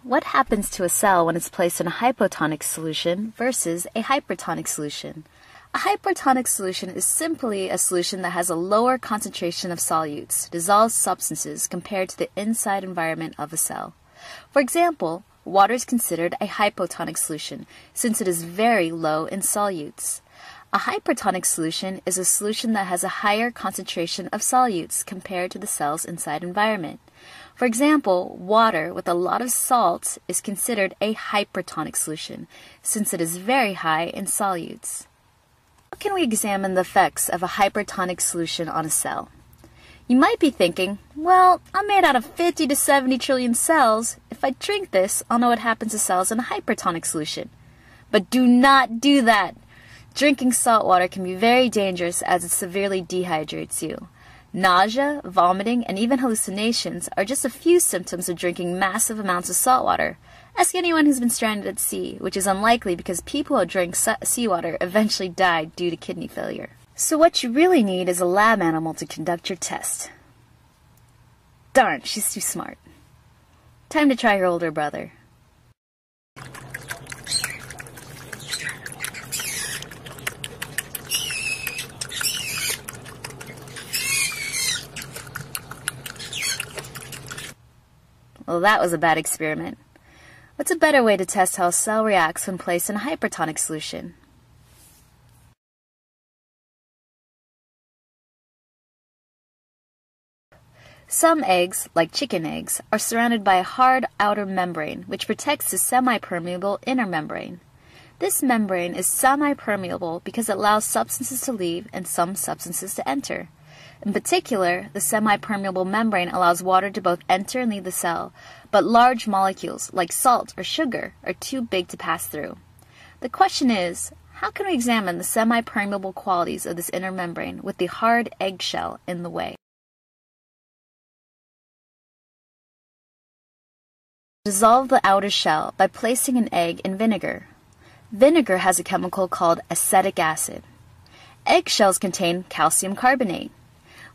what happens to a cell when it's placed in a hypotonic solution versus a hypertonic solution? A hypertonic solution is simply a solution that has a lower concentration of solutes, dissolved substances, compared to the inside environment of a cell. For example, water is considered a hypotonic solution since it is very low in solutes. A hypertonic solution is a solution that has a higher concentration of solutes compared to the cell's inside environment. For example, water with a lot of salt is considered a hypertonic solution since it is very high in solutes. How can we examine the effects of a hypertonic solution on a cell? You might be thinking, well, I'm made out of 50 to 70 trillion cells. If I drink this, I'll know what happens to cells in a hypertonic solution. But do not do that. Drinking salt water can be very dangerous as it severely dehydrates you. Nausea, vomiting, and even hallucinations are just a few symptoms of drinking massive amounts of salt water. Ask anyone who's been stranded at sea, which is unlikely because people who drink seawater eventually die due to kidney failure. So what you really need is a lab animal to conduct your test. Darn, she's too smart. Time to try her older brother. Well, that was a bad experiment. What's a better way to test how a cell reacts when placed in a hypertonic solution? Some eggs, like chicken eggs, are surrounded by a hard outer membrane which protects the semi-permeable inner membrane. This membrane is semi-permeable because it allows substances to leave and some substances to enter. In particular, the semi-permeable membrane allows water to both enter and leave the cell, but large molecules, like salt or sugar, are too big to pass through. The question is, how can we examine the semi-permeable qualities of this inner membrane with the hard eggshell in the way? Dissolve the outer shell by placing an egg in vinegar. Vinegar has a chemical called acetic acid. Eggshells contain calcium carbonate.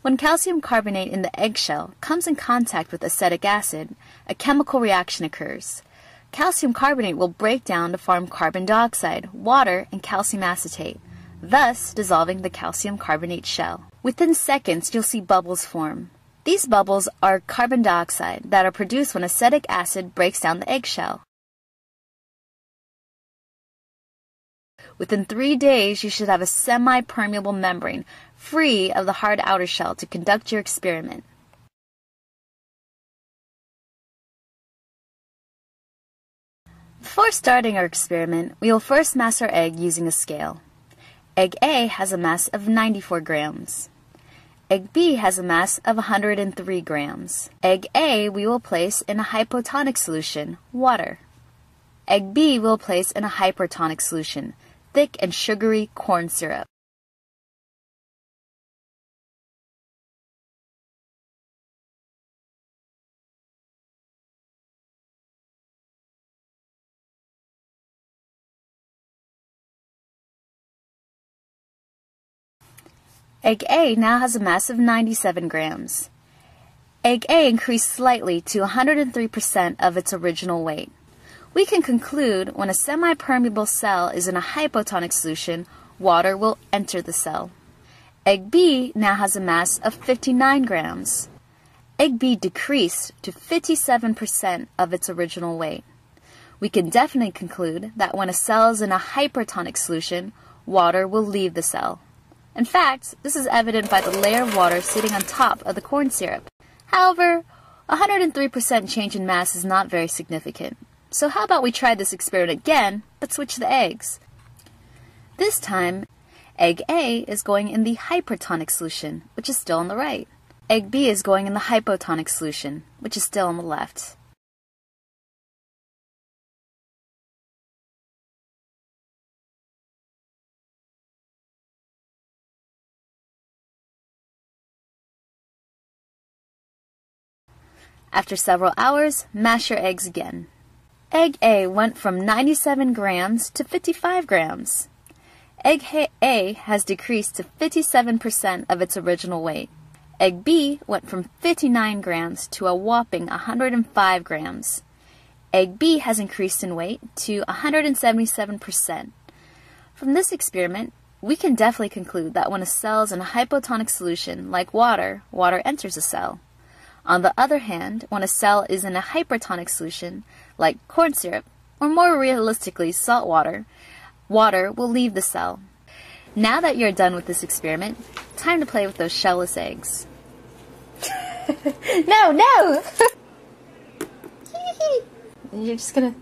When calcium carbonate in the eggshell comes in contact with acetic acid, a chemical reaction occurs. Calcium carbonate will break down to form carbon dioxide, water, and calcium acetate, thus dissolving the calcium carbonate shell. Within seconds, you'll see bubbles form. These bubbles are carbon dioxide that are produced when acetic acid breaks down the eggshell. Within 3 days, you should have a semi-permeable membrane free of the hard outer shell to conduct your experiment. Before starting our experiment, we will first mass our egg using a scale. Egg A has a mass of 94 grams. Egg B has a mass of 103 grams. Egg A we will place in a hypotonic solution, water. Egg B we'll place in a hypertonic solution, thick and sugary corn syrup. Egg A now has a mass of 97 grams. Egg A increased slightly to 103% of its original weight. We can conclude when a semi-permeable cell is in a hypotonic solution, water will enter the cell. Egg B now has a mass of 59 grams. Egg B decreased to 57% of its original weight. We can definitely conclude that when a cell is in a hypertonic solution, water will leave the cell. In fact, this is evident by the layer of water sitting on top of the corn syrup. However, 103% change in mass is not very significant. So how about we try this experiment again, but switch the eggs? This time, egg A is going in the hypertonic solution, which is still on the right. Egg B is going in the hypotonic solution, which is still on the left. After several hours, mash your eggs again. Egg A went from 97 grams to 55 grams. Egg A has decreased to 57% of its original weight. Egg B went from 59 grams to a whopping 105 grams. Egg B has increased in weight to 177%. From this experiment, we can definitely conclude that when a cell is in a hypotonic solution, like water, water enters the cell. On the other hand, when a cell is in a hypertonic solution, like corn syrup, or more realistically salt water, water will leave the cell. Now that you're done with this experiment, time to play with those shellless eggs. No, no! You're just gonna...